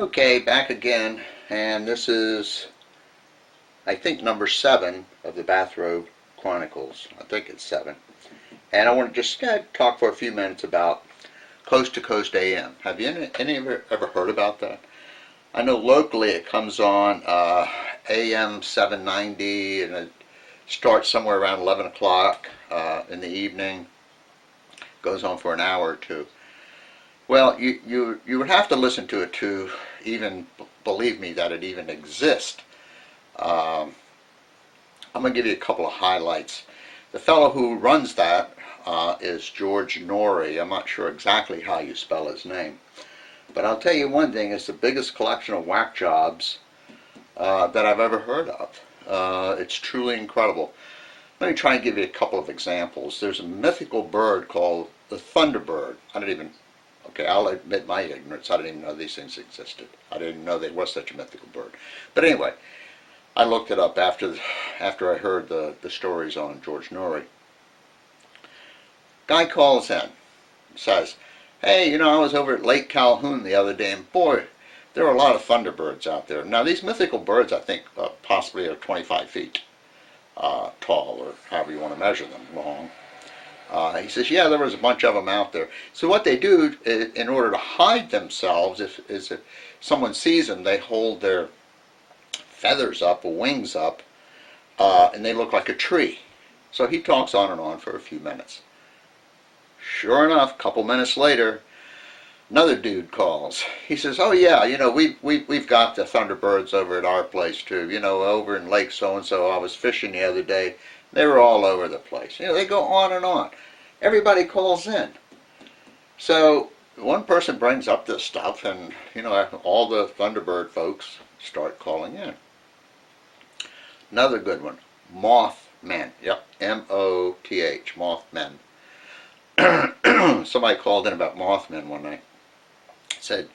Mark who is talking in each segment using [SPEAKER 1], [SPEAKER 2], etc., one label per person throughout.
[SPEAKER 1] Okay, back again, and this is, I think, number 7 of the Bathrobe Chronicles. I think it's 7. And I want to just talk for a few minutes about Coast to Coast AM. Have you any of you ever heard about that? I know locally it comes on AM 790, and it starts somewhere around 11 o'clock in the evening. Goes on for an hour or two. Well, you would have to listen to it to even believe me that it even exists. I'm going to give you a couple of highlights. The fellow who runs that is George Noury. I'm not sure exactly how you spell his name. But I'll tell you one thing, it's the biggest collection of whack jobs that I've ever heard of. It's truly incredible. Let me try and give you a couple of examples. There's a mythical bird called the thunderbird. Okay, I'll admit my ignorance. I didn't even know these things existed. I didn't know there was such a mythical bird. But anyway, I looked it up after I heard the stories on George Noury. Guy calls in, says, hey, I was over at Lake Calhoun the other day, and boy, there are a lot of thunderbirds out there. Now, these mythical birds, I think, possibly are 25 feet tall, or however you want to measure them, long. He says, yeah, there was a bunch of them out there. So what they do, in order to hide themselves, if someone sees them, they hold their feathers up, or wings up, and they look like a tree. So he talks on and on for a few minutes. Sure enough, a couple minutes later, another dude calls. He says, oh yeah, we've got the thunderbirds over at our place too. Over in Lake so-and-so, I was fishing the other day. They were all over the place. They go on and on. Everybody calls in. So one person brings up this stuff, and all the Thunderbird folks start calling in. Another good one, Mothmen. Yep, M-O-T-H, Mothmen. Somebody called in about Mothmen one night. Said,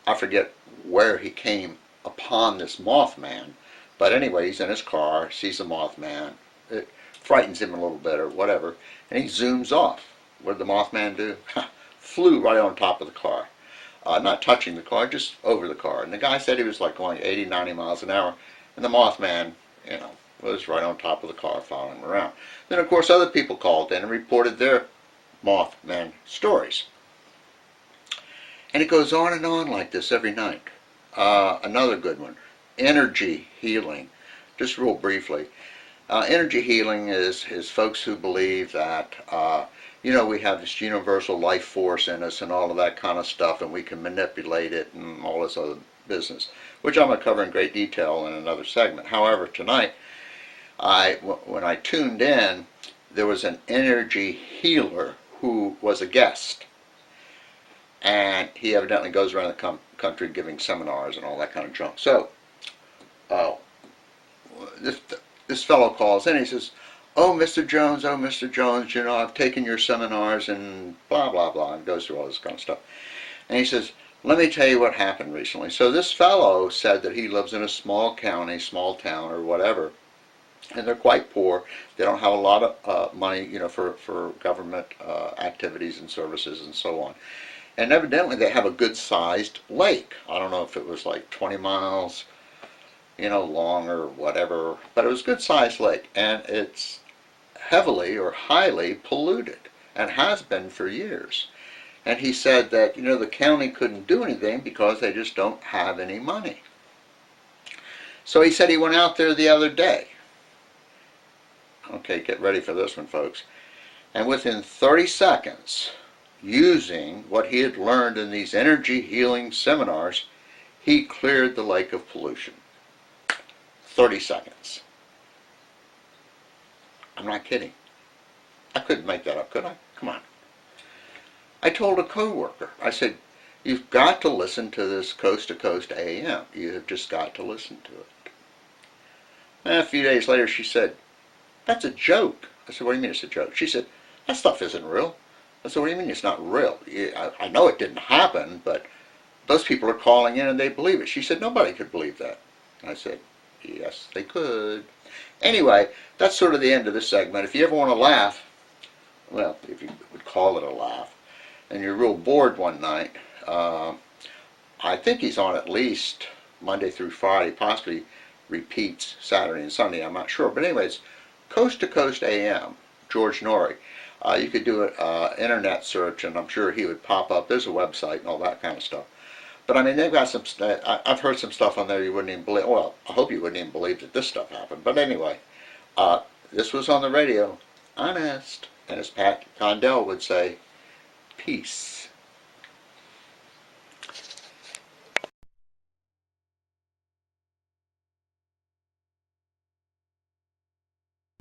[SPEAKER 1] I forget where he came upon this Mothman, but anyway, he's in his car, sees the Mothman. It frightens him a little bit or whatever, and he zooms off. What did the Mothman do? Flew right on top of the car. Not touching the car, just over the car. And the guy said he was like going 80, 90 miles an hour, and the Mothman, was right on top of the car following him around. Then, of course, other people called in and reported their Mothman stories. And it goes on and on like this every night. Another good one, energy healing. Just real briefly. Energy healing is folks who believe that, we have this universal life force in us and all of that kind of stuff, and we can manipulate it and all this other business, which I'm going to cover in great detail in another segment. However, tonight, when I tuned in, there was an energy healer who was a guest. And he evidently goes around the country giving seminars and all that kind of junk. So, this fellow calls in, he says, oh, Mr. Jones, I've taken your seminars and blah, blah, blah, and goes through all this kind of stuff. And he says, let me tell you what happened recently. So this fellow said that he lives in a small county, small town, or whatever, and they're quite poor. They don't have a lot of money, for government activities and services and so on. And evidently they have a good-sized lake. I don't know if it was like 20 miles, long or whatever, but it was a good-sized lake, and it's heavily or highly polluted, and has been for years. And he said that, the county couldn't do anything because they just don't have any money. So he said he went out there the other day. Okay, get ready for this one, folks. And within 30 seconds, using what he had learned in these energy healing seminars, he cleared the lake of pollution. 30 seconds. I'm not kidding. I couldn't make that up, could I? Come on. I told a coworker, I said, you've got to listen to this Coast to Coast AM. You have just got to listen to it. And a few days later she said, that's a joke. I said, what do you mean it's a joke? She said, that stuff isn't real. I said, what do you mean it's not real? I know it didn't happen, but those people are calling in and they believe it. She said, nobody could believe that. I said, yes, they could. Anyway, that's sort of the end of this segment. If you ever want to laugh, well, if you would call it a laugh, and you're real bored one night, I I think he's on at least Monday through Friday, possibly repeats Saturday and Sunday, I'm not sure. But anyways, Coast to Coast AM, George Noury. You could do an internet search, and I'm sure he would pop up. There's a website and all that kind of stuff. But I mean, they've got some. I've heard some stuff on there you wouldn't even believe. Well, I hope you wouldn't even believe that this stuff happened. But anyway, this was on the radio, honest, and as Pat Condell would say, peace.